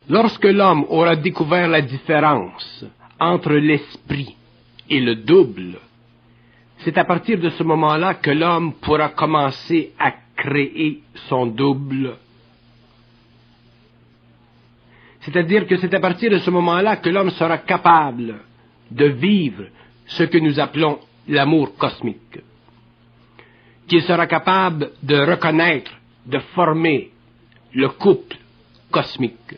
Lorsque l'homme aura découvert la différence entre l'esprit et le double, c'est à partir de ce moment-là que l'homme pourra commencer à créer son double. C'est-à-dire que c'est à partir de ce moment-là que l'homme sera capable de vivre ce que nous appelons l'amour cosmique, qu'il sera capable de reconnaître, de former le couple cosmique.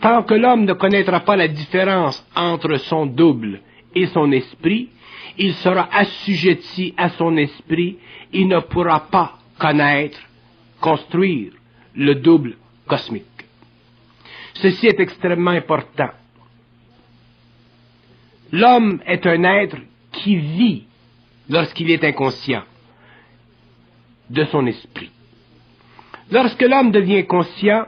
Tant que l'homme ne connaîtra pas la différence entre son double et son esprit, il sera assujetti à son esprit, il ne pourra pas connaître, construire le double cosmique. Ceci est extrêmement important. L'homme est un être qui vit lorsqu'il est inconscient de son esprit. Lorsque l'homme devient conscient,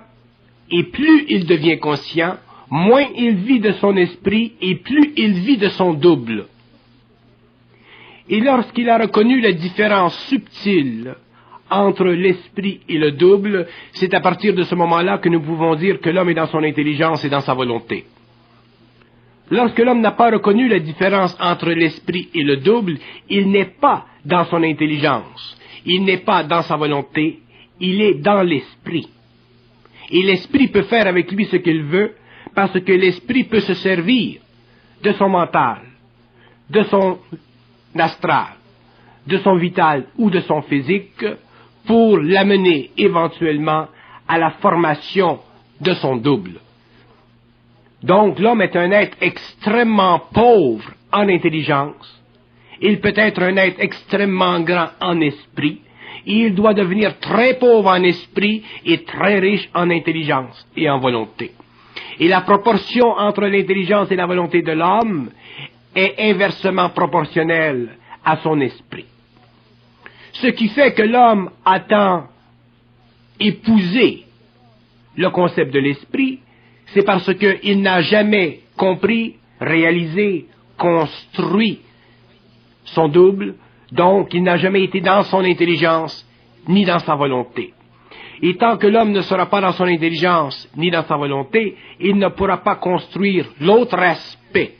et plus il devient conscient, moins il vit de son esprit et plus il vit de son double. Et lorsqu'il a reconnu la différence subtile entre l'esprit et le double, c'est à partir de ce moment-là que nous pouvons dire que l'homme est dans son intelligence et dans sa volonté. Lorsque l'homme n'a pas reconnu la différence entre l'esprit et le double, il n'est pas dans son intelligence, il n'est pas dans sa volonté, il est dans l'esprit. Et l'esprit peut faire avec lui ce qu'il veut, parce que l'esprit peut se servir de son mental, de son astral, de son vital ou de son physique, pour l'amener éventuellement à la formation de son double. Donc l'homme est un être extrêmement pauvre en intelligence, il peut être un être extrêmement grand en esprit, et il doit devenir très pauvre en esprit et très riche en intelligence et en volonté. Et la proportion entre l'intelligence et la volonté de l'homme est inversement proportionnelle à son esprit. Ce qui fait que l'homme a tant épousé le concept de l'esprit, c'est parce qu'il n'a jamais compris, réalisé, construit son double, donc il n'a jamais été dans son intelligence ni dans sa volonté. Et tant que l'homme ne sera pas dans son intelligence ni dans sa volonté, il ne pourra pas construire l'autre aspect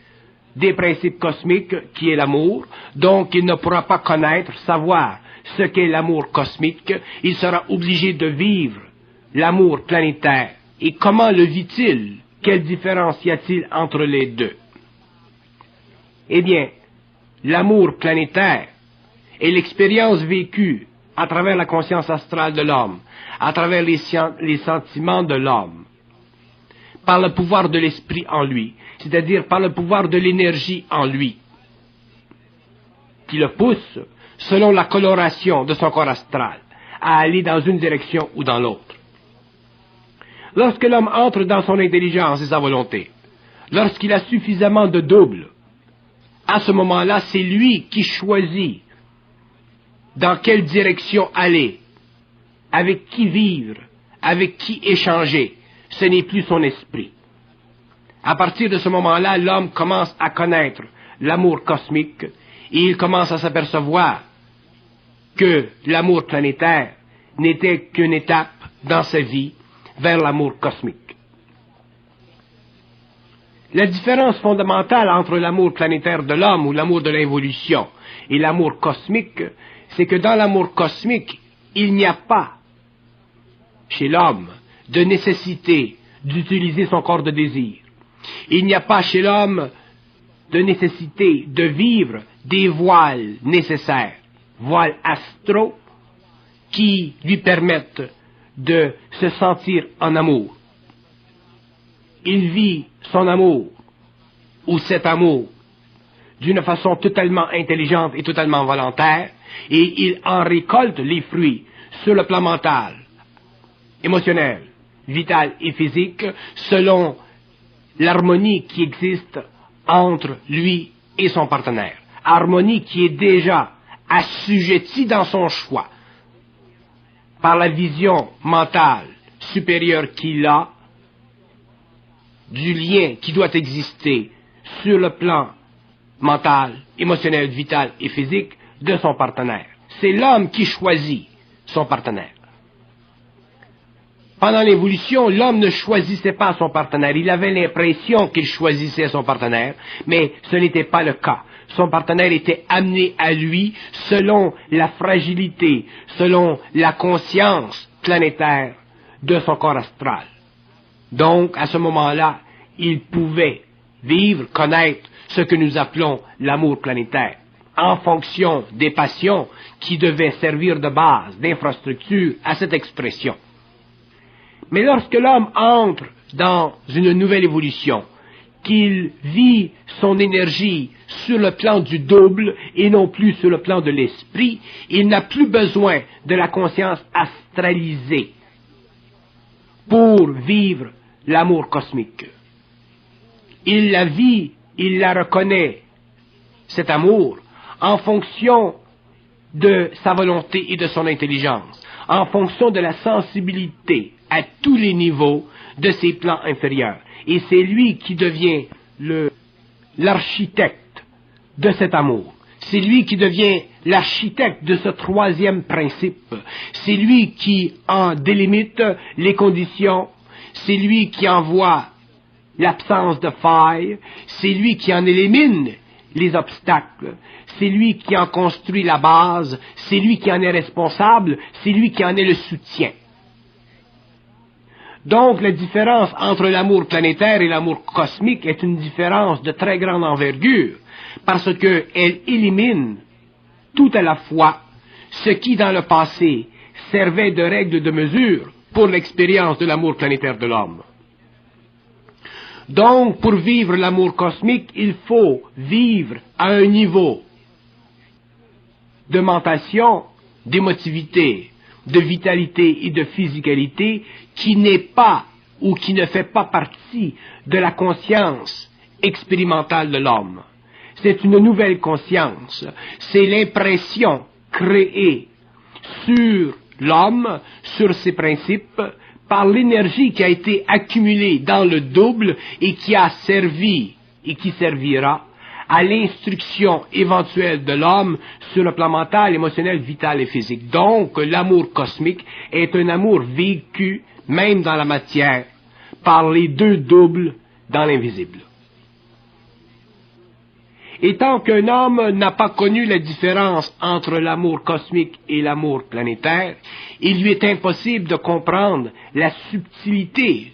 des principes cosmiques qui est l'amour, donc il ne pourra pas connaître, savoir ce qu'est l'amour cosmique, il sera obligé de vivre l'amour planétaire. Et comment le vit-il? Quelle différence y a-t-il entre les deux? Eh bien, l'amour planétaire est l'expérience vécue à travers la conscience astrale de l'homme, à travers les sentiments de l'homme, par le pouvoir de l'esprit en lui, c'est-à-dire par le pouvoir de l'énergie en lui, qui le pousse, selon la coloration de son corps astral, à aller dans une direction ou dans l'autre. Lorsque l'homme entre dans son intelligence et sa volonté, lorsqu'il a suffisamment de double, à ce moment-là, c'est lui qui choisit dans quelle direction aller, avec qui vivre, avec qui échanger. Ce n'est plus son esprit. À partir de ce moment-là, l'homme commence à connaître l'amour cosmique et il commence à s'apercevoir que l'amour planétaire n'était qu'une étape dans sa vie vers l'amour cosmique. La différence fondamentale entre l'amour planétaire de l'homme ou l'amour de l'évolution et l'amour cosmique, c'est que dans l'amour cosmique, il n'y a pas chez l'homme de nécessité d'utiliser son corps de désir. Il n'y a pas chez l'homme de nécessité de vivre des voiles nécessaires, voiles astraux, qui lui permettent de se sentir en amour. Il vit son amour, ou cet amour, d'une façon totalement intelligente et totalement volontaire, et il en récolte les fruits sur le plan mental, émotionnel, vital et physique, selon l'harmonie qui existe entre lui et son partenaire. Harmonie qui est déjà assujettie dans son choix par la vision mentale supérieure qu'il a du lien qui doit exister sur le plan mental, émotionnel, vital et physique de son partenaire. C'est l'homme qui choisit son partenaire. Pendant l'évolution, l'homme ne choisissait pas son partenaire. Il avait l'impression qu'il choisissait son partenaire, mais ce n'était pas le cas. Son partenaire était amené à lui selon la fragilité, selon la conscience planétaire de son corps astral. Donc, à ce moment-là, il pouvait vivre, connaître ce que nous appelons l'amour planétaire, en fonction des passions qui devaient servir de base, d'infrastructure à cette expression. Mais lorsque l'homme entre dans une nouvelle évolution, qu'il vit son énergie sur le plan du double et non plus sur le plan de l'esprit, il n'a plus besoin de la conscience astralisée pour vivre l'amour cosmique. Il la vit, il la reconnaît, cet amour, en fonction de sa volonté et de son intelligence, en fonction de la sensibilité à tous les niveaux de ses plans inférieurs. Et c'est lui qui devient l'architecte de cet amour. C'est lui qui devient l'architecte de ce troisième principe. C'est lui qui en délimite les conditions. C'est lui qui envoie l'absence de failles. C'est lui qui en élimine les obstacles. C'est lui qui en construit la base. C'est lui qui en est responsable. C'est lui qui en est le soutien. Donc, la différence entre l'amour planétaire et l'amour cosmique est une différence de très grande envergure, parce qu'elle élimine tout à la fois ce qui, dans le passé, servait de règle de mesure pour l'expérience de l'amour planétaire de l'homme. Donc, pour vivre l'amour cosmique, il faut vivre à un niveau de mentation, d'émotivité, de vitalité et de physicalité qui n'est pas ou qui ne fait pas partie de la conscience expérimentale de l'homme. C'est une nouvelle conscience. C'est l'impression créée sur l'homme, sur ses principes, par l'énergie qui a été accumulée dans le double et qui a servi et qui servira à l'instruction éventuelle de l'homme sur le plan mental, émotionnel, vital et physique. Donc, l'amour cosmique est un amour vécu, même dans la matière, par les deux doubles dans l'invisible. Et tant qu'un homme n'a pas connu la différence entre l'amour cosmique et l'amour planétaire, il lui est impossible de comprendre la subtilité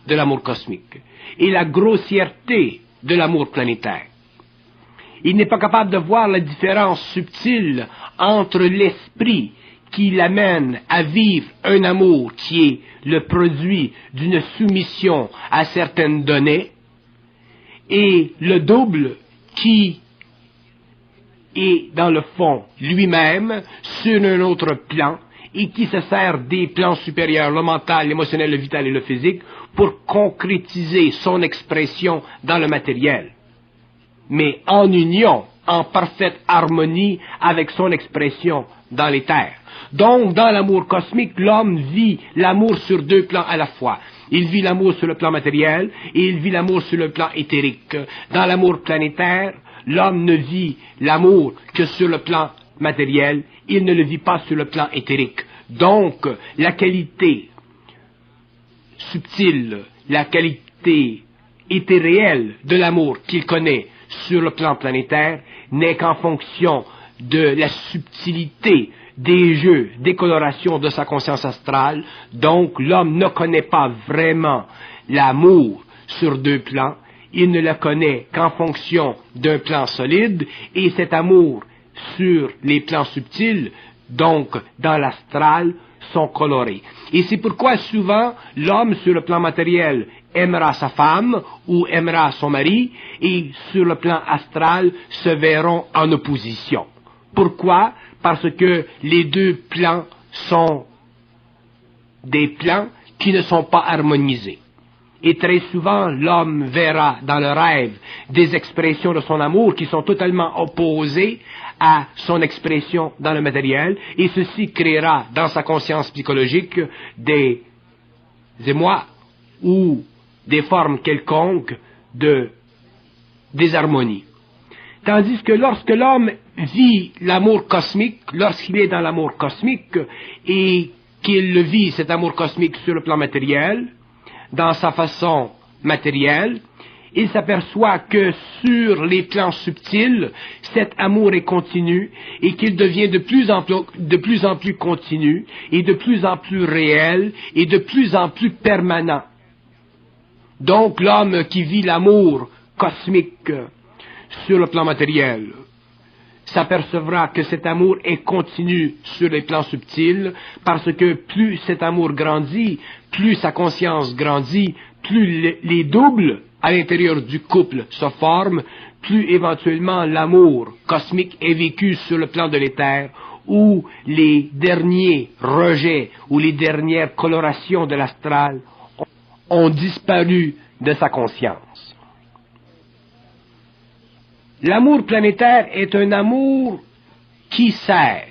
de l'amour cosmique et la grossièreté de l'amour planétaire. Il n'est pas capable de voir la différence subtile entre l'esprit qui l'amène à vivre un amour qui est le produit d'une soumission à certaines données et le double qui est dans le fond lui-même sur un autre plan et qui se sert des plans supérieurs, le mental, l'émotionnel, le vital et le physique, pour concrétiser son expression dans le matériel, mais en union, en parfaite harmonie avec son expression dans l'éther. Donc, dans l'amour cosmique, l'homme vit l'amour sur deux plans à la fois. Il vit l'amour sur le plan matériel et il vit l'amour sur le plan éthérique. Dans l'amour planétaire, l'homme ne vit l'amour que sur le plan matériel, il ne le vit pas sur le plan éthérique. Donc, la qualité subtile, la qualité éthéréelle de l'amour qu'il connaît sur le plan planétaire n'est qu'en fonction de la subtilité des jeux, des colorations de sa conscience astrale. Donc, l'homme ne connaît pas vraiment l'amour sur deux plans, il ne le connaît qu'en fonction d'un plan solide, et cet amour sur les plans subtils, donc dans l'astral, sont colorés. Et c'est pourquoi souvent l'homme sur le plan matériel aimera sa femme ou aimera son mari, et sur le plan astral se verront en opposition. Pourquoi? Parce que les deux plans sont des plans qui ne sont pas harmonisés. Et très souvent, l'homme verra dans le rêve des expressions de son amour qui sont totalement opposées à son expression dans le matériel, et ceci créera dans sa conscience psychologique des émois ou des formes quelconques de désharmonie. Tandis que lorsque l'homme vit l'amour cosmique, lorsqu'il est dans l'amour cosmique et qu'il le vit, cet amour cosmique, sur le plan matériel, dans sa façon matérielle, il s'aperçoit que sur les plans subtils, cet amour est continu et qu'il devient de plus en plus continu et de plus en plus réel et de plus en plus permanent. Donc l'homme qui vit l'amour cosmique sur le plan matériel s'apercevra que cet amour est continu sur les plans subtils, parce que plus cet amour grandit, plus sa conscience grandit, plus les doubles à l'intérieur du couple se forment, plus éventuellement l'amour cosmique est vécu sur le plan de l'éther, où les derniers rejets ou les dernières colorations de l'astral ont disparu de sa conscience. L'amour planétaire est un amour qui sert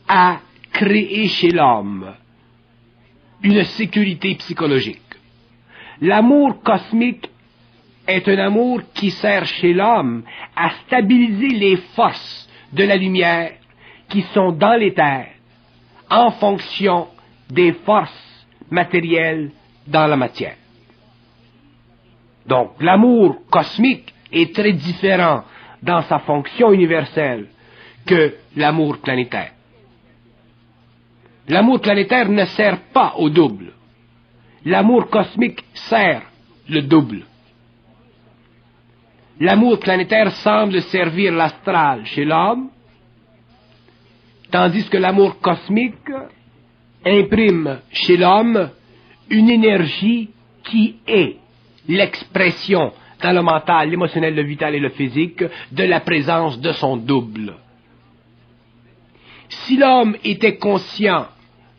à créer chez l'homme une sécurité psychologique. L'amour cosmique est un amour qui sert chez l'homme à stabiliser les forces de la lumière qui sont dans l'éther en fonction des forces matérielles dans la matière. Donc, l'amour cosmique est très différent dans sa fonction universelle que l'amour planétaire. L'amour planétaire ne sert pas au double. L'amour cosmique sert le double. L'amour planétaire semble servir l'astral chez l'homme, tandis que l'amour cosmique imprime chez l'homme une énergie qui est l'expression dans le mental, l'émotionnel, le vital et le physique de la présence de son double. Si l'homme était conscient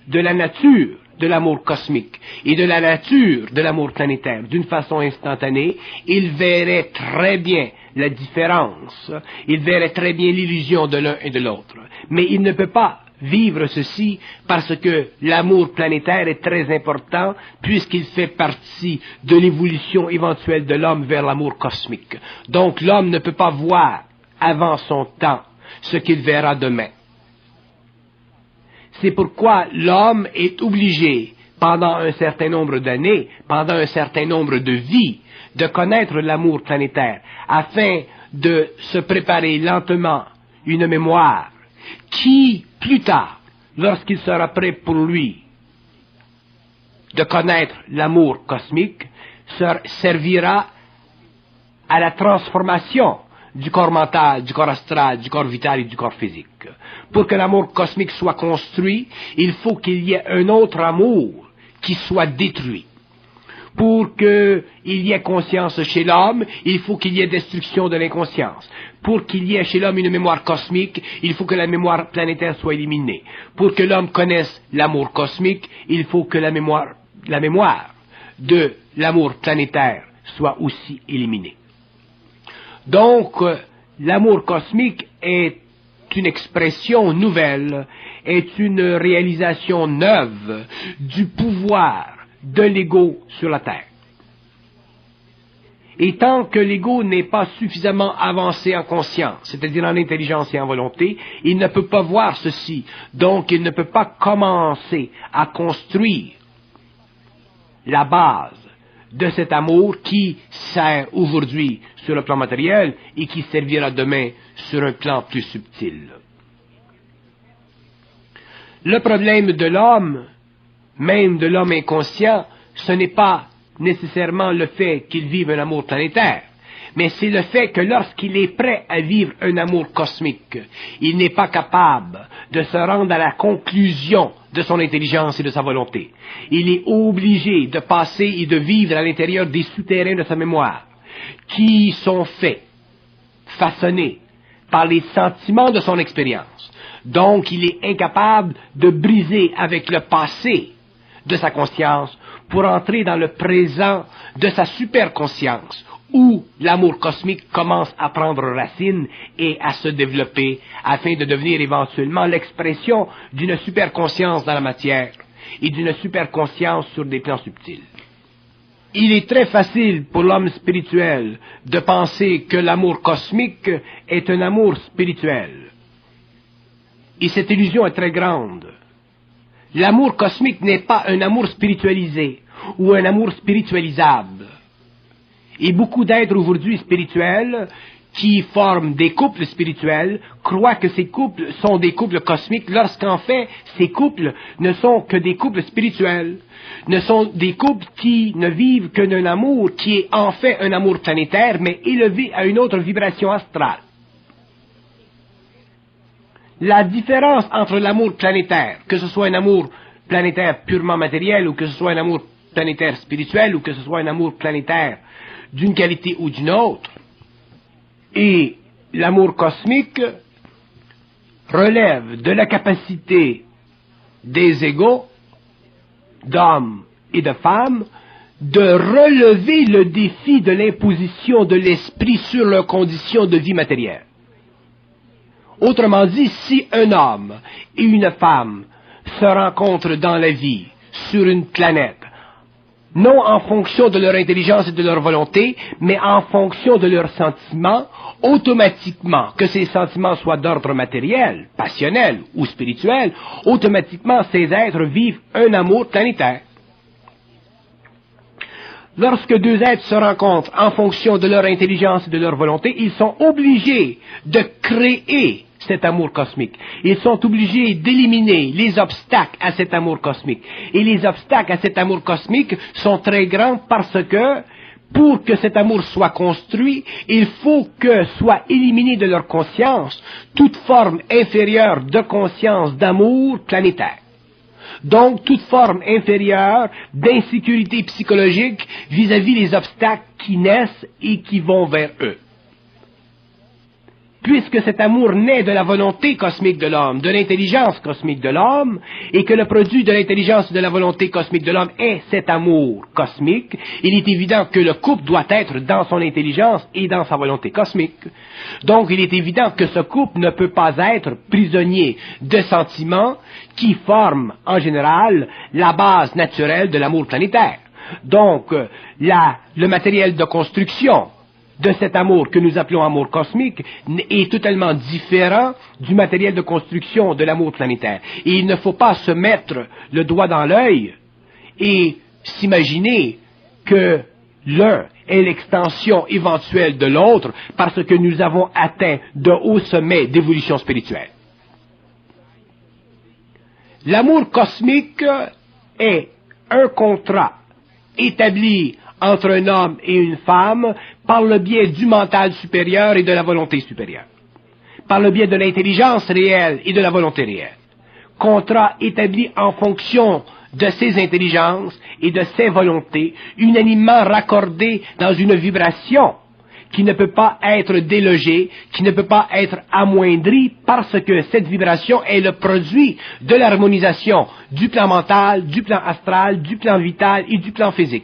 de la nature de l'amour cosmique et de la nature de l'amour planétaire d'une façon instantanée, il verrait très bien la différence, il verrait très bien l'illusion de l'un et de l'autre. Mais il ne peut pas vivre ceci parce que l'amour planétaire est très important puisqu'il fait partie de l'évolution éventuelle de l'homme vers l'amour cosmique. Donc l'homme ne peut pas voir avant son temps ce qu'il verra demain. C'est pourquoi l'homme est obligé, pendant un certain nombre d'années, pendant un certain nombre de vies, de connaître l'amour planétaire, afin de se préparer lentement une mémoire qui, plus tard, lorsqu'il sera prêt pour lui de connaître l'amour cosmique, servira à la transformation du corps mental, du corps astral, du corps vital et du corps physique. Pour que l'amour cosmique soit construit, il faut qu'il y ait un autre amour qui soit détruit. Pour qu'il y ait conscience chez l'homme, il faut qu'il y ait destruction de l'inconscience. Pour qu'il y ait chez l'homme une mémoire cosmique, il faut que la mémoire planétaire soit éliminée. Pour que l'homme connaisse l'amour cosmique, il faut que la mémoire de l'amour planétaire soit aussi éliminée. Donc, l'amour cosmique est une expression nouvelle, est une réalisation neuve du pouvoir de l'ego sur la Terre. Et tant que l'ego n'est pas suffisamment avancé en conscience, c'est-à-dire en intelligence et en volonté, il ne peut pas voir ceci. Donc, il ne peut pas commencer à construire la base de cet amour qui sert aujourd'hui sur le plan matériel et qui servira demain sur un plan plus subtil. Le problème de l'homme, même de l'homme inconscient, ce n'est pas nécessairement le fait qu'il vive un amour planétaire, mais c'est le fait que lorsqu'il est prêt à vivre un amour cosmique, il n'est pas capable de se rendre à la conclusion de son intelligence et de sa volonté. Il est obligé de passer et de vivre à l'intérieur des souterrains de sa mémoire, qui sont faits, façonnés par les sentiments de son expérience. Donc, il est incapable de briser avec le passé de sa conscience pour entrer dans le présent de sa superconscience, où l'amour cosmique commence à prendre racine et à se développer afin de devenir éventuellement l'expression d'une superconscience dans la matière et d'une superconscience sur des plans subtils. Il est très facile pour l'homme spirituel de penser que l'amour cosmique est un amour spirituel. Et cette illusion est très grande. L'amour cosmique n'est pas un amour spiritualisé ou un amour spiritualisable. Et beaucoup d'êtres aujourd'hui spirituels qui forment des couples spirituels croient que ces couples sont des couples cosmiques, lorsqu'en fait, ces couples ne sont que des couples spirituels, ne sont des couples qui ne vivent que d'un amour qui est en fait un amour planétaire, mais élevé à une autre vibration astrale. La différence entre l'amour planétaire, que ce soit un amour planétaire purement matériel, ou que ce soit un amour planétaire spirituel, ou que ce soit un amour planétaire d'une qualité ou d'une autre, et l'amour cosmique relève de la capacité des égaux, d'hommes et de femmes, de relever le défi de l'imposition de l'esprit sur leurs conditions de vie matérielle. Autrement dit, si un homme et une femme se rencontrent dans la vie, sur une planète, non en fonction de leur intelligence et de leur volonté, mais en fonction de leurs sentiments, automatiquement, que ces sentiments soient d'ordre matériel, passionnel ou spirituel, automatiquement ces êtres vivent un amour planétaire. Lorsque deux êtres se rencontrent en fonction de leur intelligence et de leur volonté, ils sont obligés de créer cet amour cosmique. Ils sont obligés d'éliminer les obstacles à cet amour cosmique. Et les obstacles à cet amour cosmique sont très grands parce que, pour que cet amour soit construit, il faut que soit éliminée de leur conscience toute forme inférieure de conscience d'amour planétaire. Donc, toute forme inférieure d'insécurité psychologique vis-à-vis les obstacles qui naissent et qui vont vers eux. Puisque cet amour naît de la volonté cosmique de l'homme, de l'intelligence cosmique de l'homme, et que le produit de l'intelligence et de la volonté cosmique de l'homme est cet amour cosmique, il est évident que le couple doit être dans son intelligence et dans sa volonté cosmique. Donc, il est évident que ce couple ne peut pas être prisonnier de sentiments qui forment, en général, la base naturelle de l'amour planétaire. Donc, le matériel de construction de cet amour que nous appelons amour cosmique est totalement différent du matériel de construction de l'amour planétaire. Et il ne faut pas se mettre le doigt dans l'œil et s'imaginer que l'un est l'extension éventuelle de l'autre parce que nous avons atteint de hauts sommets d'évolution spirituelle. L'amour cosmique est un contrat établi entre un homme et une femme par le biais du mental supérieur et de la volonté supérieure, par le biais de l'intelligence réelle et de la volonté réelle. Contrat établi en fonction de ses intelligences et de ses volontés, unanimement raccordé dans une vibration qui ne peut pas être délogée, qui ne peut pas être amoindrie, parce que cette vibration est le produit de l'harmonisation du plan mental, du plan astral, du plan vital et du plan physique.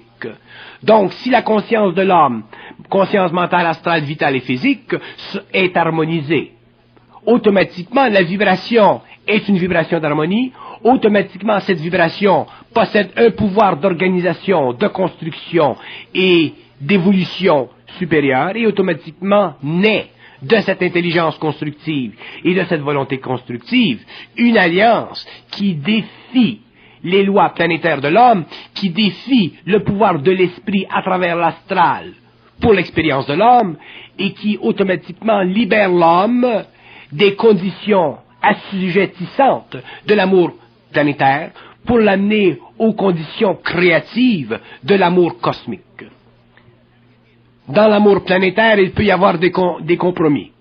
Donc, si la conscience de l'homme, conscience mentale, astrale, vitale et physique, est harmonisée, automatiquement la vibration est une vibration d'harmonie, automatiquement cette vibration possède un pouvoir d'organisation, de construction et d'évolution supérieure, et automatiquement naît de cette intelligence constructive et de cette volonté constructive une alliance qui défie les lois planétaires de l'homme, qui défie le pouvoir de l'esprit à travers l'astral pour l'expérience de l'homme, et qui automatiquement libère l'homme des conditions assujettissantes de l'amour planétaire pour l'amener aux conditions créatives de l'amour cosmique. Dans l'amour planétaire, il peut y avoir des compromis.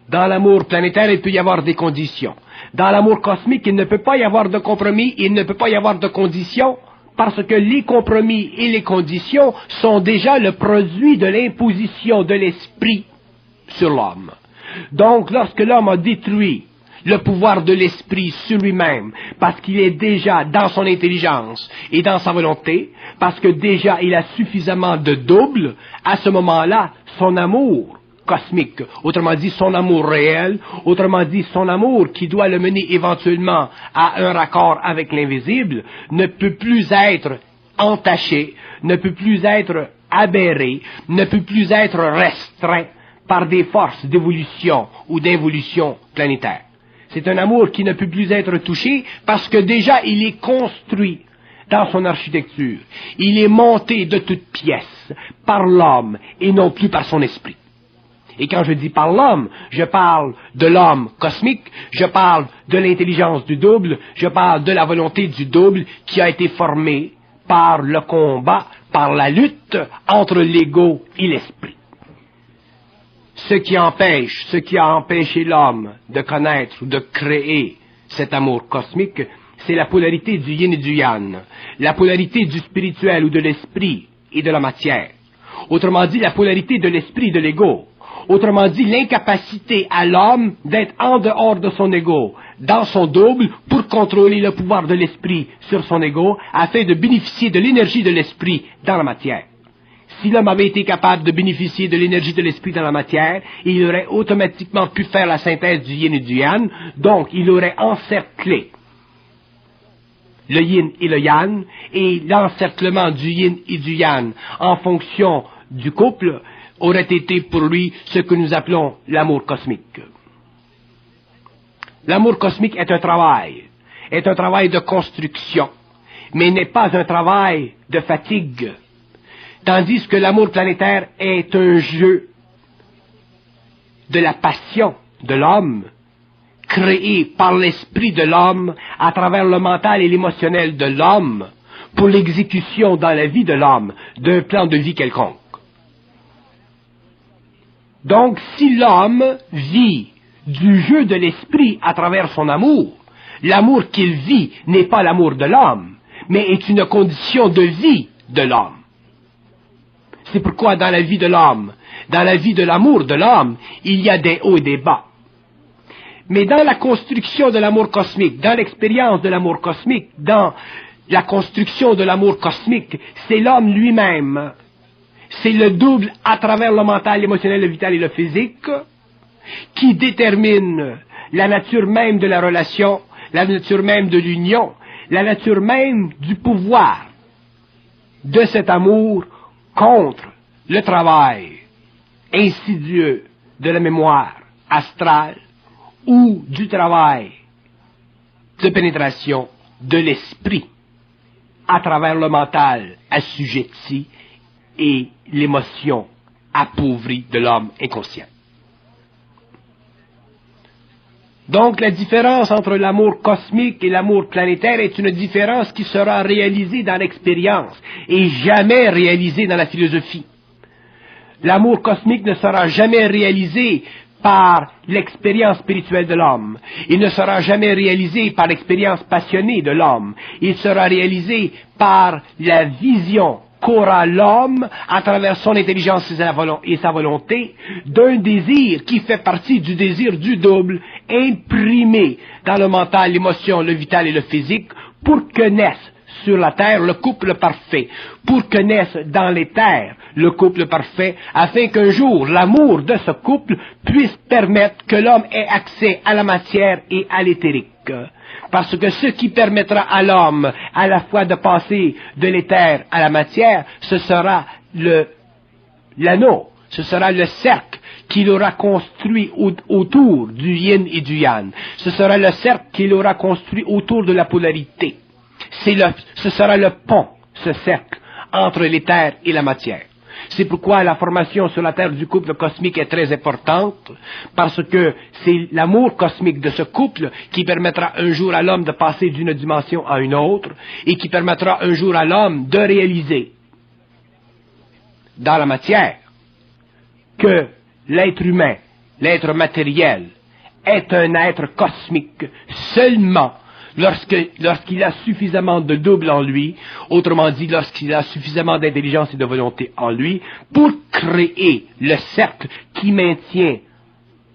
Dans l'amour planétaire, il peut y avoir des conditions. Dans l'amour cosmique, il ne peut pas y avoir de compromis, il ne peut pas y avoir de conditions, parce que les compromis et les conditions sont déjà le produit de l'imposition de l'esprit sur l'homme. Donc, lorsque l'homme a détruit le pouvoir de l'esprit sur lui-même, parce qu'il est déjà dans son intelligence et dans sa volonté, parce que déjà il a suffisamment de double, à ce moment-là, son amour cosmique, autrement dit son amour réel, autrement dit son amour qui doit le mener éventuellement à un raccord avec l'invisible, ne peut plus être entaché, ne peut plus être aberré, ne peut plus être restreint par des forces d'évolution ou d'involution planétaire. C'est un amour qui ne peut plus être touché parce que déjà il est construit dans son architecture. Il est monté de toutes pièces par l'homme et non plus par son esprit. Et quand je dis par l'homme, je parle de l'homme cosmique, je parle de l'intelligence du double, je parle de la volonté du double qui a été formée par le combat, par la lutte entre l'ego et l'esprit. Ce qui a empêché l'homme de connaître ou de créer cet amour cosmique, c'est la polarité du yin et du yang, la polarité du spirituel ou de l'esprit et de la matière. Autrement dit, la polarité de l'esprit et de l'ego. Autrement dit, l'incapacité à l'homme d'être en dehors de son ego, dans son double, pour contrôler le pouvoir de l'esprit sur son ego, afin de bénéficier de l'énergie de l'esprit dans la matière. Si l'homme avait été capable de bénéficier de l'énergie de l'esprit dans la matière, il aurait automatiquement pu faire la synthèse du yin et du yang, donc il aurait encerclé le yin et le yang, et l'encerclement du yin et du yang en fonction du couple aurait été pour lui ce que nous appelons l'amour cosmique. L'amour cosmique est un travail de construction, mais n'est pas un travail de fatigue, tandis que l'amour planétaire est un jeu de la passion de l'homme, créé par l'esprit de l'homme à travers le mental et l'émotionnel de l'homme pour l'exécution dans la vie de l'homme d'un plan de vie quelconque. Donc, si l'homme vit du jeu de l'esprit à travers son amour, l'amour qu'il vit n'est pas l'amour de l'homme, mais est une condition de vie de l'homme. C'est pourquoi dans la vie de l'homme, dans la vie de l'amour de l'homme, il y a des hauts et des bas. Mais dans la construction de l'amour cosmique, dans l'expérience de l'amour cosmique, dans la construction de l'amour cosmique, c'est l'homme lui-même. C'est le double à travers le mental, l'émotionnel, le vital et le physique qui détermine la nature même de la relation, la nature même de l'union, la nature même du pouvoir de cet amour contre le travail insidieux de la mémoire astrale ou du travail de pénétration de l'esprit à travers le mental assujetti et l'émotion appauvrie de l'homme inconscient. Donc la différence entre l'amour cosmique et l'amour planétaire est une différence qui sera réalisée dans l'expérience et jamais réalisée dans la philosophie. L'amour cosmique ne sera jamais réalisé par l'expérience spirituelle de l'homme. Il ne sera jamais réalisé par l'expérience passionnée de l'homme. Il sera réalisé par la vision qu'aura l'homme à travers son intelligence et sa volonté d'un désir qui fait partie du désir du double imprimé dans le mental, l'émotion, le vital et le physique pour que naisse sur la terre le couple parfait, pour que naisse dans les terres le couple parfait, afin qu'un jour l'amour de ce couple puisse permettre que l'homme ait accès à la matière et à l'éthérique. Parce que ce qui permettra à l'homme à la fois de passer de l'éther à la matière, ce sera l'anneau, ce sera le cercle qu'il aura construit autour du yin et du yang. Ce sera le cercle qu'il aura construit autour de la polarité. Ce sera le pont, ce cercle, entre l'éther et la matière. C'est pourquoi la formation sur la Terre du couple cosmique est très importante, parce que c'est l'amour cosmique de ce couple qui permettra un jour à l'homme de passer d'une dimension à une autre, et qui permettra un jour à l'homme de réaliser, dans la matière, que l'être humain, l'être matériel, est un être cosmique seulement lorsqu'il a suffisamment de double en lui, autrement dit, lorsqu'il a suffisamment d'intelligence et de volonté en lui, pour créer le cercle qui maintient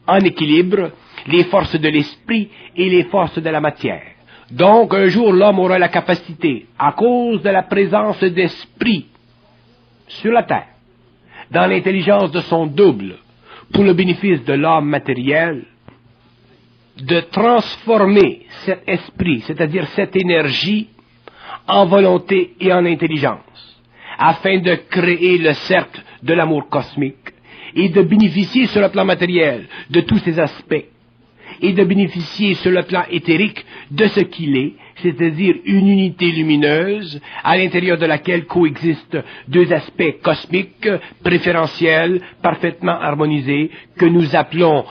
en équilibre les forces de l'esprit et les forces de la matière. Donc, un jour, l'homme aura la capacité, à cause de la présence d'esprit sur la terre, dans l'intelligence de son double, pour le bénéfice de l'homme matériel, de transformer cet esprit, c'est-à-dire cette énergie, en volonté et en intelligence, afin de créer le cercle de l'amour cosmique et de bénéficier sur le plan matériel de tous ces aspects, et de bénéficier sur le plan éthérique de ce qu'il est, c'est-à-dire une unité lumineuse à l'intérieur de laquelle coexistent deux aspects cosmiques préférentiels, parfaitement harmonisés, que nous appelons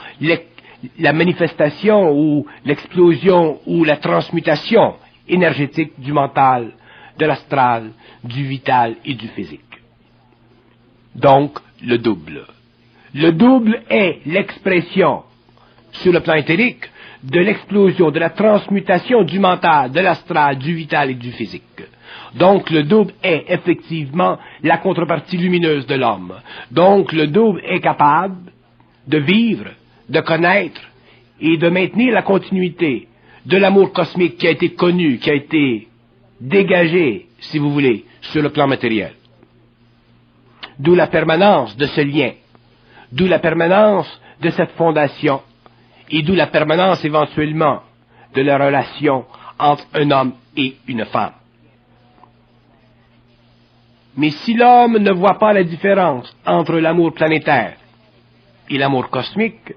la manifestation ou l'explosion ou la transmutation énergétique du mental, de l'astral, du vital et du physique. Donc, le double. Le double est l'expression, sur le plan éthérique, de l'explosion, de la transmutation du mental, de l'astral, du vital et du physique. Donc, le double est effectivement la contrepartie lumineuse de l'homme. Donc, le double est capable de vivre, de connaître et de maintenir la continuité de l'amour cosmique qui a été connu, qui a été dégagé, si vous voulez, sur le plan matériel. D'où la permanence de ce lien, d'où la permanence de cette fondation, et d'où la permanence éventuellement de la relation entre un homme et une femme. Mais si l'homme ne voit pas la différence entre l'amour planétaire et l'amour cosmique,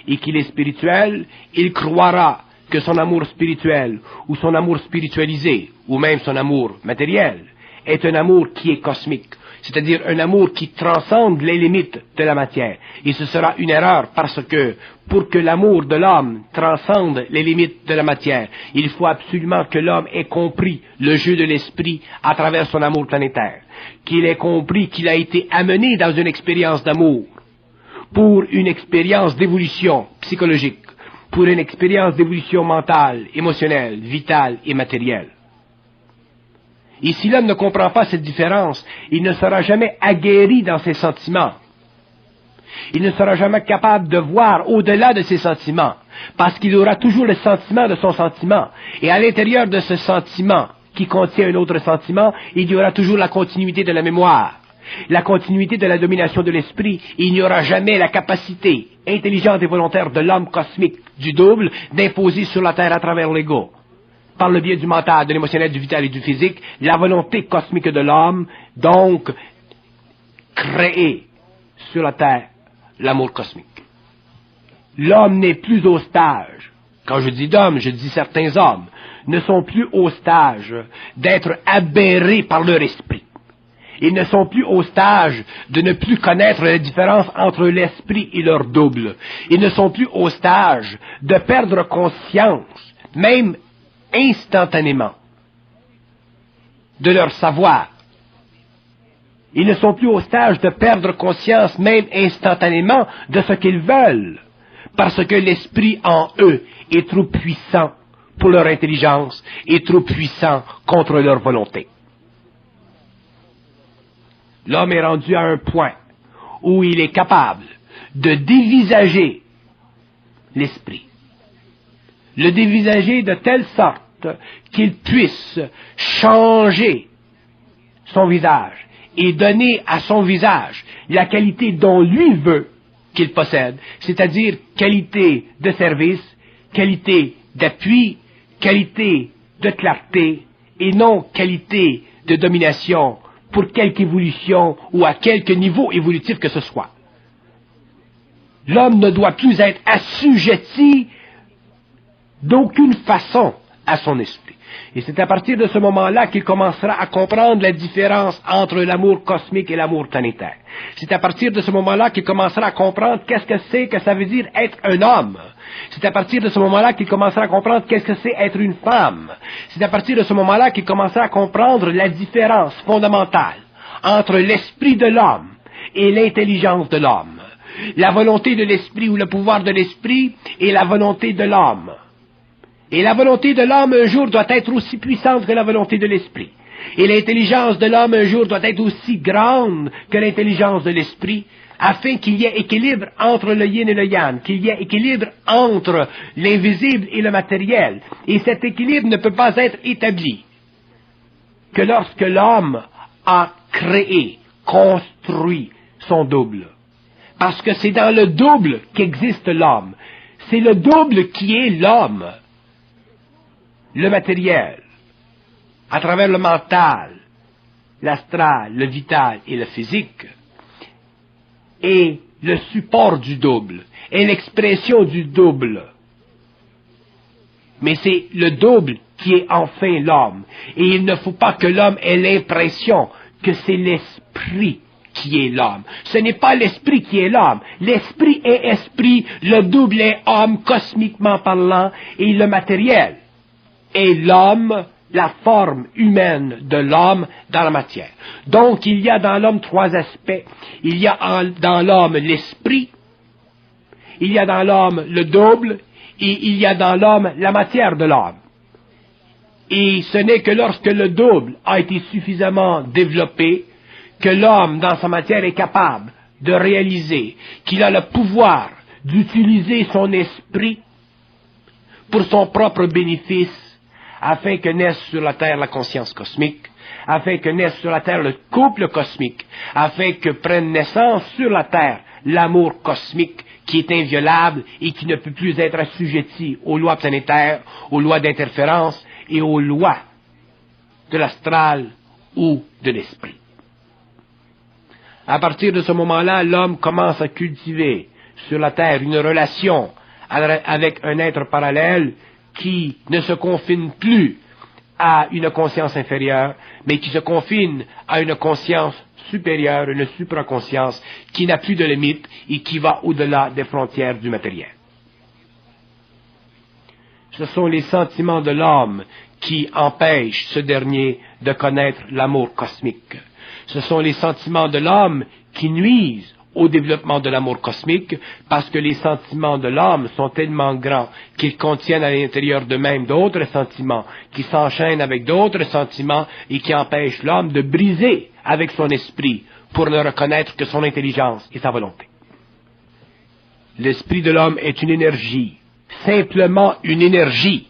et qu'il est spirituel, il croira que son amour spirituel, ou son amour spiritualisé, ou même son amour matériel, est un amour qui est cosmique, c'est-à-dire un amour qui transcende les limites de la matière. Et ce sera une erreur parce que, pour que l'amour de l'homme transcende les limites de la matière, il faut absolument que l'homme ait compris le jeu de l'esprit à travers son amour planétaire, qu'il ait compris qu'il a été amené dans une expérience d'amour, pour une expérience d'évolution psychologique, pour une expérience d'évolution mentale, émotionnelle, vitale et matérielle. Et si l'homme ne comprend pas cette différence, il ne sera jamais aguerri dans ses sentiments. Il ne sera jamais capable de voir au-delà de ses sentiments, parce qu'il aura toujours le sentiment de son sentiment. Et à l'intérieur de ce sentiment, qui contient un autre sentiment, il y aura toujours la continuité de la mémoire, la continuité de la domination de l'esprit. Il n'y aura jamais la capacité intelligente et volontaire de l'homme cosmique, du double, d'imposer sur la terre à travers l'ego, par le biais du mental, de l'émotionnel, du vital et du physique, la volonté cosmique de l'homme, donc créer sur la terre l'amour cosmique. L'homme n'est plus au stage, quand je dis d'homme, je dis certains hommes, ne sont plus au stage d'être aberrés par leur esprit. Ils ne sont plus au stage de ne plus connaître la différence entre l'esprit et leur double. Ils ne sont plus au stage de perdre conscience, même instantanément, de leur savoir. Ils ne sont plus au stage de perdre conscience, même instantanément, de ce qu'ils veulent, parce que l'esprit en eux est trop puissant pour leur intelligence et trop puissant contre leur volonté. L'homme est rendu à un point où il est capable de dévisager l'esprit, le dévisager de telle sorte qu'il puisse changer son visage et donner à son visage la qualité dont lui veut qu'il possède, c'est-à-dire qualité de service, qualité d'appui, qualité de clarté et non qualité de domination pour quelque évolution ou à quelque niveau évolutif que ce soit. L'homme ne doit plus être assujetti d'aucune façon à son esprit. Et c'est à partir de ce moment-là qu'il commencera à comprendre la différence entre l'amour cosmique et l'amour planétaire. C'est à partir de ce moment-là qu'il commencera à comprendre qu'est-ce que c'est que ça veut dire être un homme. C'est à partir de ce moment-là qu'il commencera à comprendre qu'est-ce que c'est être une femme. C'est à partir de ce moment-là qu'il commencera à comprendre la différence fondamentale entre l'esprit de l'homme et l'intelligence de l'homme. La volonté de l'esprit ou le pouvoir de l'esprit et la volonté de l'homme. Et la volonté de l'homme un jour doit être aussi puissante que la volonté de l'esprit. Et l'intelligence de l'homme un jour doit être aussi grande que l'intelligence de l'esprit, afin qu'il y ait équilibre entre le yin et le yang, qu'il y ait équilibre entre l'invisible et le matériel. Et cet équilibre ne peut pas être établi que lorsque l'homme a créé, construit son double. Parce que c'est dans le double qu'existe l'homme. C'est le double qui est l'homme. Le matériel, à travers le mental, l'astral, le vital et le physique, est le support du double, est l'expression du double, mais c'est le double qui est enfin l'homme. Et il ne faut pas que l'homme ait l'impression que c'est l'esprit qui est l'homme. Ce n'est pas l'esprit qui est l'homme. L'esprit est esprit, le double est homme, cosmiquement parlant, et le matériel est l'homme, la forme humaine de l'homme dans la matière. Donc, il y a dans l'homme trois aspects. Il y a dans l'homme l'esprit, il y a dans l'homme le double, et il y a dans l'homme la matière de l'homme. Et ce n'est que lorsque le double a été suffisamment développé que l'homme, dans sa matière, est capable de réaliser qu'il a le pouvoir d'utiliser son esprit pour son propre bénéfice, afin que naisse sur la terre la conscience cosmique, afin que naisse sur la terre le couple cosmique, afin que prenne naissance sur la terre l'amour cosmique qui est inviolable et qui ne peut plus être assujetti aux lois planétaires, aux lois d'interférence et aux lois de l'astral ou de l'esprit. À partir de ce moment-là, l'homme commence à cultiver sur la terre une relation avec un être parallèle qui ne se confine plus à une conscience inférieure, mais qui se confine à une conscience supérieure, une supraconscience qui n'a plus de limites et qui va au-delà des frontières du matériel. Ce sont les sentiments de l'homme qui empêchent ce dernier de connaître l'amour cosmique. Ce sont les sentiments de l'homme qui nuisent au développement de l'amour cosmique, parce que les sentiments de l'homme sont tellement grands qu'ils contiennent à l'intérieur d'eux-mêmes d'autres sentiments, qui s'enchaînent avec d'autres sentiments et qui empêchent l'homme de briser avec son esprit pour ne reconnaître que son intelligence et sa volonté. L'esprit de l'homme est une énergie, simplement une énergie.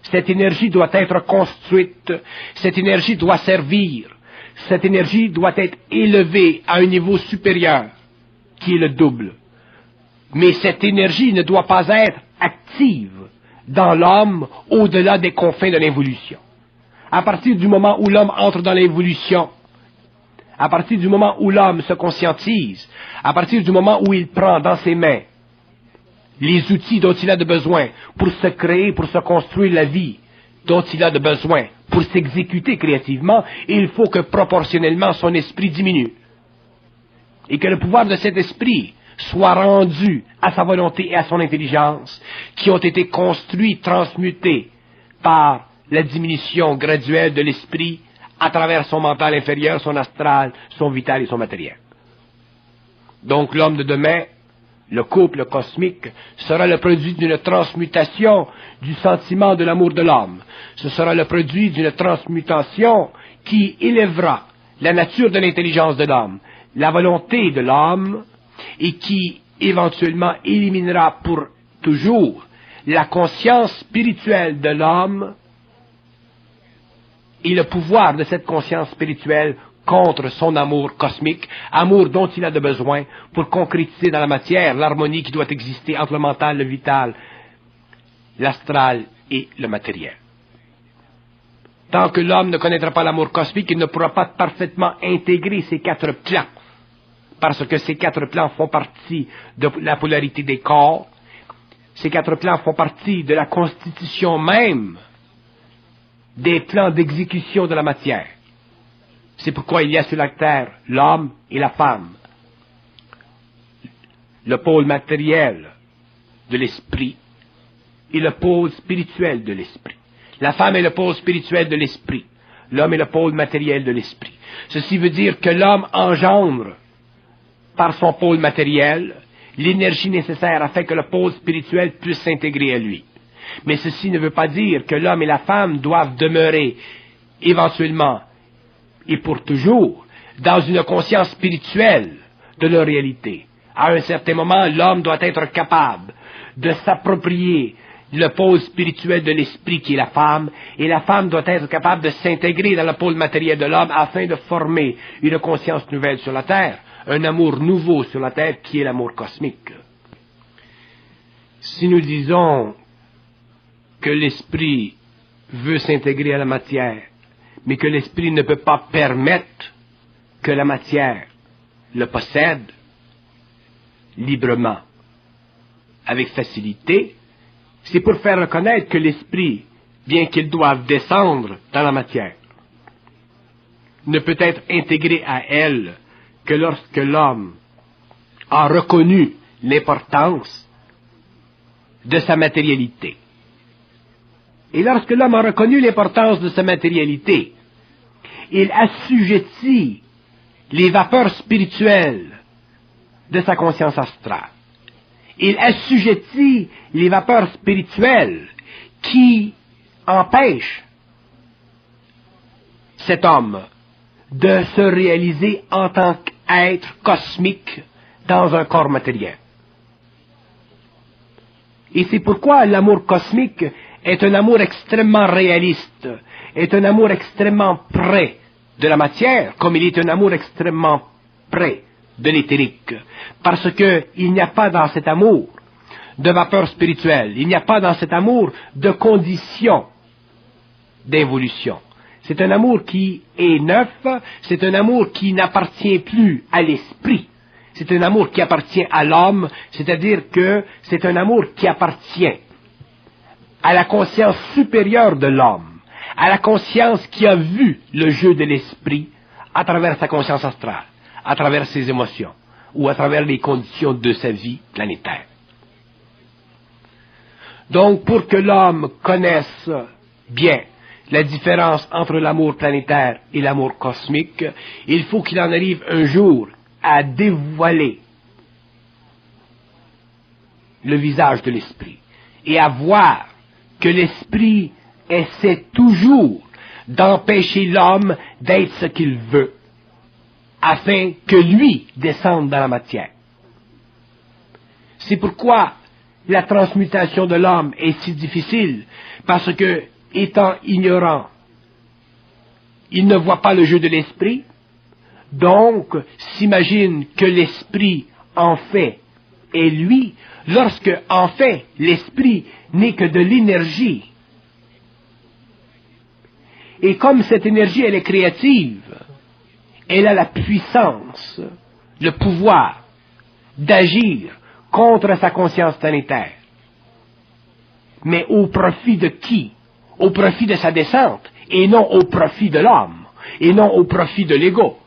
Cette énergie doit être construite, cette énergie doit servir. Cette énergie doit être élevée à un niveau supérieur, qui est le double. Mais cette énergie ne doit pas être active dans l'homme au-delà des confins de l'évolution. À partir du moment où l'homme entre dans l'évolution, à partir du moment où l'homme se conscientise, à partir du moment où il prend dans ses mains les outils dont il a de besoin pour se créer, pour se construire la vie dont il a de besoin pour s'exécuter créativement, il faut que proportionnellement son esprit diminue. Et que le pouvoir de cet esprit soit rendu à sa volonté et à son intelligence, qui ont été construits, transmutés par la diminution graduelle de l'esprit à travers son mental inférieur, son astral, son vital et son matériel. Donc l'homme de demain, le couple cosmique, sera le produit d'une transmutation du sentiment de l'amour de l'homme. Ce sera le produit d'une transmutation qui élèvera la nature de l'intelligence de l'homme, la volonté de l'homme, et qui éventuellement éliminera pour toujours la conscience spirituelle de l'homme et le pouvoir de cette conscience spirituelle contre son amour cosmique, amour dont il a de besoin pour concrétiser dans la matière l'harmonie qui doit exister entre le mental, le vital, l'astral et le matériel. Tant que l'homme ne connaîtra pas l'amour cosmique, il ne pourra pas parfaitement intégrer ces quatre plans, parce que ces quatre plans font partie de la polarité des corps, ces quatre plans font partie de la constitution même des plans d'exécution de la matière. C'est pourquoi il y a sur la terre l'homme et la femme, le pôle matériel de l'esprit et le pôle spirituel de l'esprit. La femme est le pôle spirituel de l'esprit, l'homme est le pôle matériel de l'esprit. Ceci veut dire que l'homme engendre par son pôle matériel l'énergie nécessaire afin que le pôle spirituel puisse s'intégrer à lui. Mais ceci ne veut pas dire que l'homme et la femme doivent demeurer éventuellement et pour toujours dans une conscience spirituelle de leur réalité. À un certain moment, l'homme doit être capable de s'approprier le pôle spirituel de l'esprit qui est la femme, et la femme doit être capable de s'intégrer dans le pôle matériel de l'homme afin de former une conscience nouvelle sur la terre, un amour nouveau sur la terre qui est l'amour cosmique. Si nous disons que l'esprit veut s'intégrer à la matière, mais que l'esprit ne peut pas permettre que la matière le possède librement, avec facilité, c'est pour faire reconnaître que l'esprit, bien qu'il doive descendre dans la matière, ne peut être intégré à elle que lorsque l'homme a reconnu l'importance de sa matérialité. Et lorsque l'homme a reconnu l'importance de sa matérialité, il assujettit les vapeurs spirituelles de sa conscience astrale. Il assujettit les vapeurs spirituelles qui empêchent cet homme de se réaliser en tant qu'être cosmique dans un corps matériel. Et c'est pourquoi l'amour cosmique est un amour extrêmement réaliste, est un amour extrêmement près de la matière, comme il est un amour extrêmement près de l'éthérique. Parce que il n'y a pas dans cet amour de vapeur spirituelle, il n'y a pas dans cet amour de conditions d'évolution. C'est un amour qui est neuf, c'est un amour qui n'appartient plus à l'esprit. C'est un amour qui appartient à l'homme, c'est-à-dire que c'est un amour qui appartient à la conscience supérieure de l'homme, à la conscience qui a vu le jeu de l'esprit à travers sa conscience astrale, à travers ses émotions, ou à travers les conditions de sa vie planétaire. Donc, pour que l'homme connaisse bien la différence entre l'amour planétaire et l'amour cosmique, il faut qu'il en arrive un jour à dévoiler le visage de l'esprit et à voir que l'esprit essaie toujours d'empêcher l'homme d'être ce qu'il veut, afin que lui descende dans la matière. C'est pourquoi la transmutation de l'homme est si difficile, parce que, étant ignorant, il ne voit pas le jeu de l'esprit, donc s'imagine que l'esprit en fait est lui, lorsque en fait l'esprit n'est que de l'énergie. Et comme cette énergie elle est créative, elle a la puissance, le pouvoir d'agir contre sa conscience planétaire. Mais au profit de qui? Au profit de sa descente, et non au profit de l'homme, et non au profit de l'ego.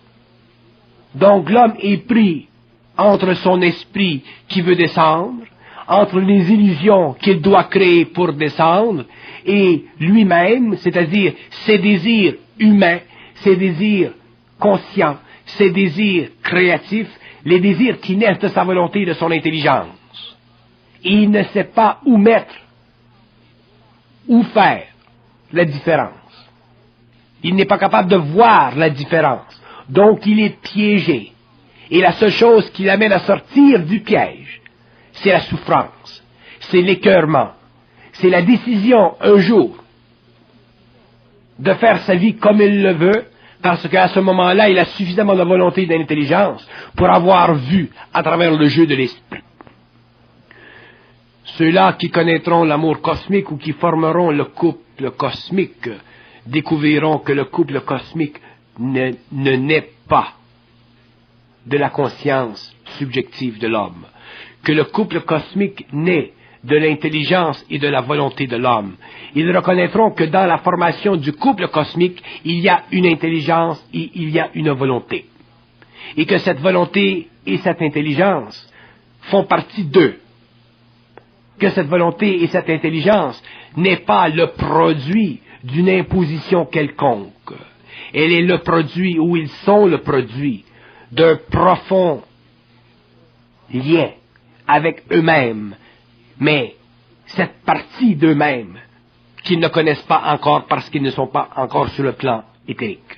Donc l'homme est pris entre son esprit qui veut descendre, entre les illusions qu'il doit créer pour descendre, et lui-même, c'est-à-dire ses désirs humains, ses désirs conscients, ses désirs créatifs, les désirs qui naissent de sa volonté et de son intelligence. Et il ne sait pas où mettre, où faire la différence. Il n'est pas capable de voir la différence. Donc il est piégé. Et la seule chose qui l'amène à sortir du piège, c'est la souffrance, c'est l'écœurement, c'est la décision un jour de faire sa vie comme il le veut, parce qu'à ce moment-là, il a suffisamment de volonté et d'intelligence pour avoir vu à travers le jeu de l'esprit. Ceux-là qui connaîtront l'amour cosmique ou qui formeront le couple cosmique découvriront que le couple cosmique ne naît pas de la conscience subjective de l'homme, que le couple cosmique naît de l'intelligence et de la volonté de l'homme. Ils reconnaîtront que dans la formation du couple cosmique, il y a une intelligence et il y a une volonté. Et que cette volonté et cette intelligence font partie d'eux. Que cette volonté et cette intelligence n'est pas le produit d'une imposition quelconque. Elle est le produit, ou ils sont le produit, d'un profond lien avec eux-mêmes, mais cette partie d'eux-mêmes qu'ils ne connaissent pas encore parce qu'ils ne sont pas encore sur le plan éthérique.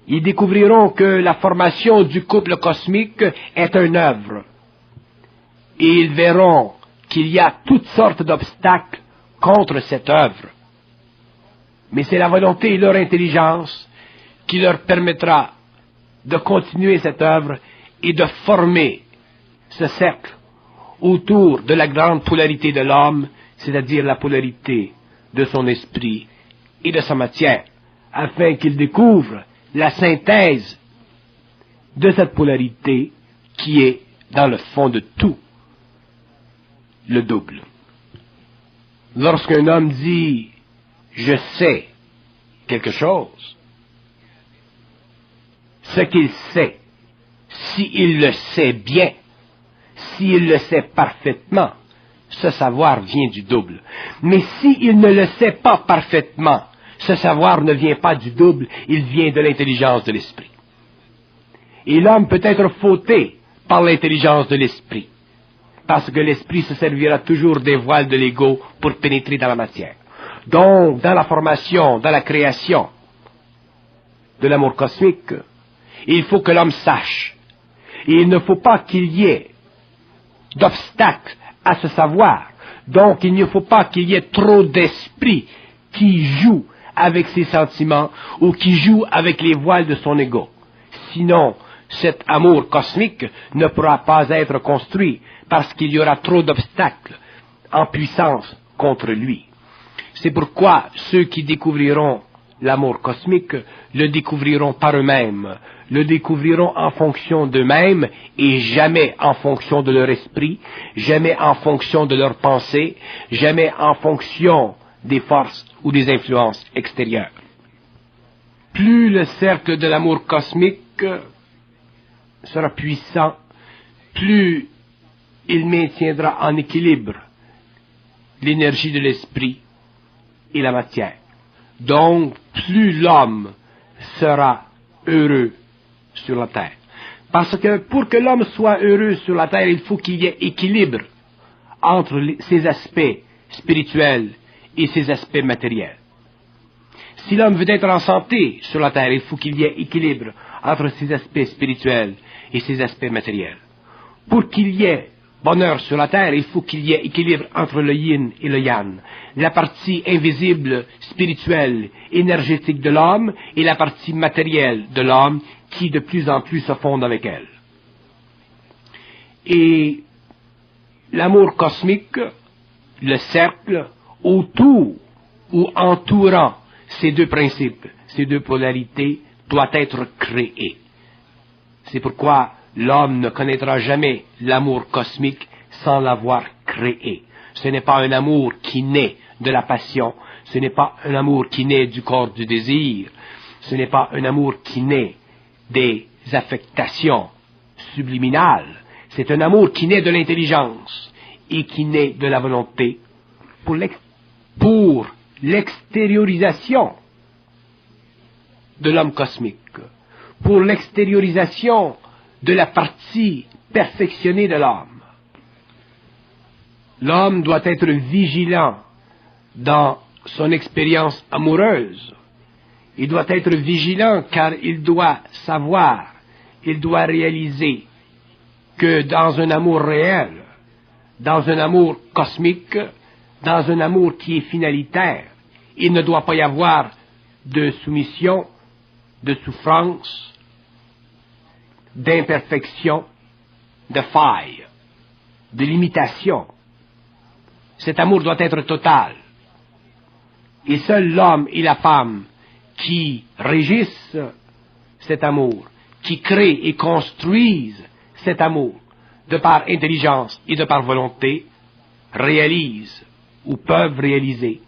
Ils découvriront que la formation du couple cosmique est une œuvre, et ils verront qu'il y a toutes sortes d'obstacles contre cette œuvre. Mais c'est la volonté et leur intelligence qui leur permettra de continuer cette œuvre et de former ce cercle autour de la grande polarité de l'homme, c'est-à-dire la polarité de son esprit et de sa matière, afin qu'il découvre la synthèse de cette polarité qui est dans le fond de tout le double. Lorsqu'un homme dit « je sais quelque chose », ce qu'il sait, s'il le sait bien, s'il le sait parfaitement, ce savoir vient du double. Mais s'il ne le sait pas parfaitement, ce savoir ne vient pas du double, il vient de l'intelligence de l'esprit. Et l'homme peut être fauté par l'intelligence de l'esprit, parce que l'esprit se servira toujours des voiles de l'ego pour pénétrer dans la matière. Donc, dans la formation, dans la création de l'amour cosmique, il faut que l'homme sache. Et il ne faut pas qu'il y ait d'obstacles à ce savoir. Donc, il ne faut pas qu'il y ait trop d'esprit qui joue avec ses sentiments ou qui joue avec les voiles de son ego. Sinon, cet amour cosmique ne pourra pas être construit parce qu'il y aura trop d'obstacles en puissance contre lui. C'est pourquoi ceux qui découvriront l'amour cosmique le découvriront par eux-mêmes, le découvriront en fonction d'eux-mêmes et jamais en fonction de leur esprit, jamais en fonction de leur pensée, jamais en fonction des forces ou des influences extérieures. Plus le cercle de l'amour cosmique sera puissant, plus il maintiendra en équilibre l'énergie de l'esprit et la matière. Donc, plus l'homme sera heureux sur la terre. Parce que pour que l'homme soit heureux sur la terre, il faut qu'il y ait équilibre entre ses aspects spirituels et ses aspects matériels. Si l'homme veut être en santé sur la terre, il faut qu'il y ait équilibre entre ses aspects spirituels et ses aspects matériels. Pour qu'il y ait bonheur sur la terre, il faut qu'il y ait équilibre entre le yin et le yang, la partie invisible, spirituelle, énergétique de l'homme et la partie matérielle de l'homme qui de plus en plus se fonde avec elle. Et l'amour cosmique, le cercle, autour ou entourant ces deux principes, ces deux polarités, doit être créé. C'est pourquoi l'homme ne connaîtra jamais l'amour cosmique sans l'avoir créé. Ce n'est pas un amour qui naît de la passion, ce n'est pas un amour qui naît du corps du désir, ce n'est pas un amour qui naît des affectations subliminales, c'est un amour qui naît de l'intelligence et qui naît de la volonté pour l'extériorisation de l'homme cosmique, pour l'extériorisation de la partie perfectionnée de l'homme. L'homme doit être vigilant dans son expérience amoureuse. Il doit être vigilant car il doit savoir, il doit réaliser que dans un amour réel, dans un amour cosmique, dans un amour qui est finalitaire, il ne doit pas y avoir de soumission, de souffrance, d'imperfection, de faille, de limitation. Cet amour doit être total. Et seul l'homme et la femme qui régissent cet amour, qui créent et construisent cet amour, de par intelligence et de par volonté, réalisent ou peuvent réaliser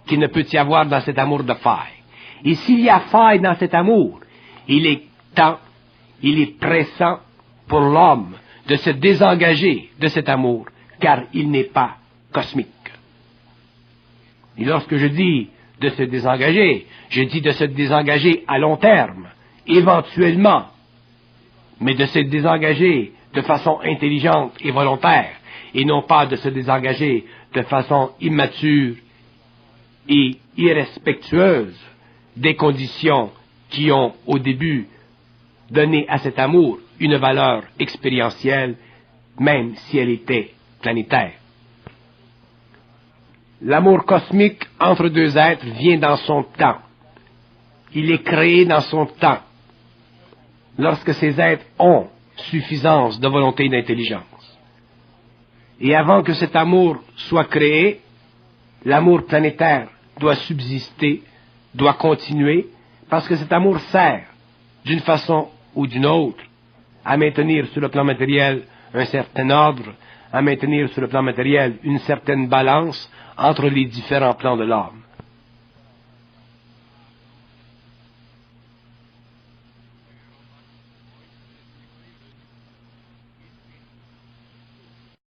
qu'il ne peut y avoir dans cet amour de faille. Et s'il y a faille dans cet amour, il est temps, il est pressant pour l'homme de se désengager de cet amour, car il n'est pas cosmique. Et lorsque je dis de se désengager, je dis de se désengager à long terme, éventuellement, mais de se désengager de façon intelligente et volontaire, et non pas de se désengager de façon immature et irrespectueuse des conditions qui ont, au début, donné à cet amour une valeur expérientielle, même si elle était planétaire. L'amour cosmique entre deux êtres vient dans son temps. Il est créé dans son temps, lorsque ces êtres ont suffisance de volonté et d'intelligence. Et avant que cet amour soit créé, l'amour planétaire doit subsister, doit continuer, parce que cet amour sert, d'une façon ou d'une autre, à maintenir sur le plan matériel un certain ordre, à maintenir sur le plan matériel une certaine balance entre les différents plans de l'âme.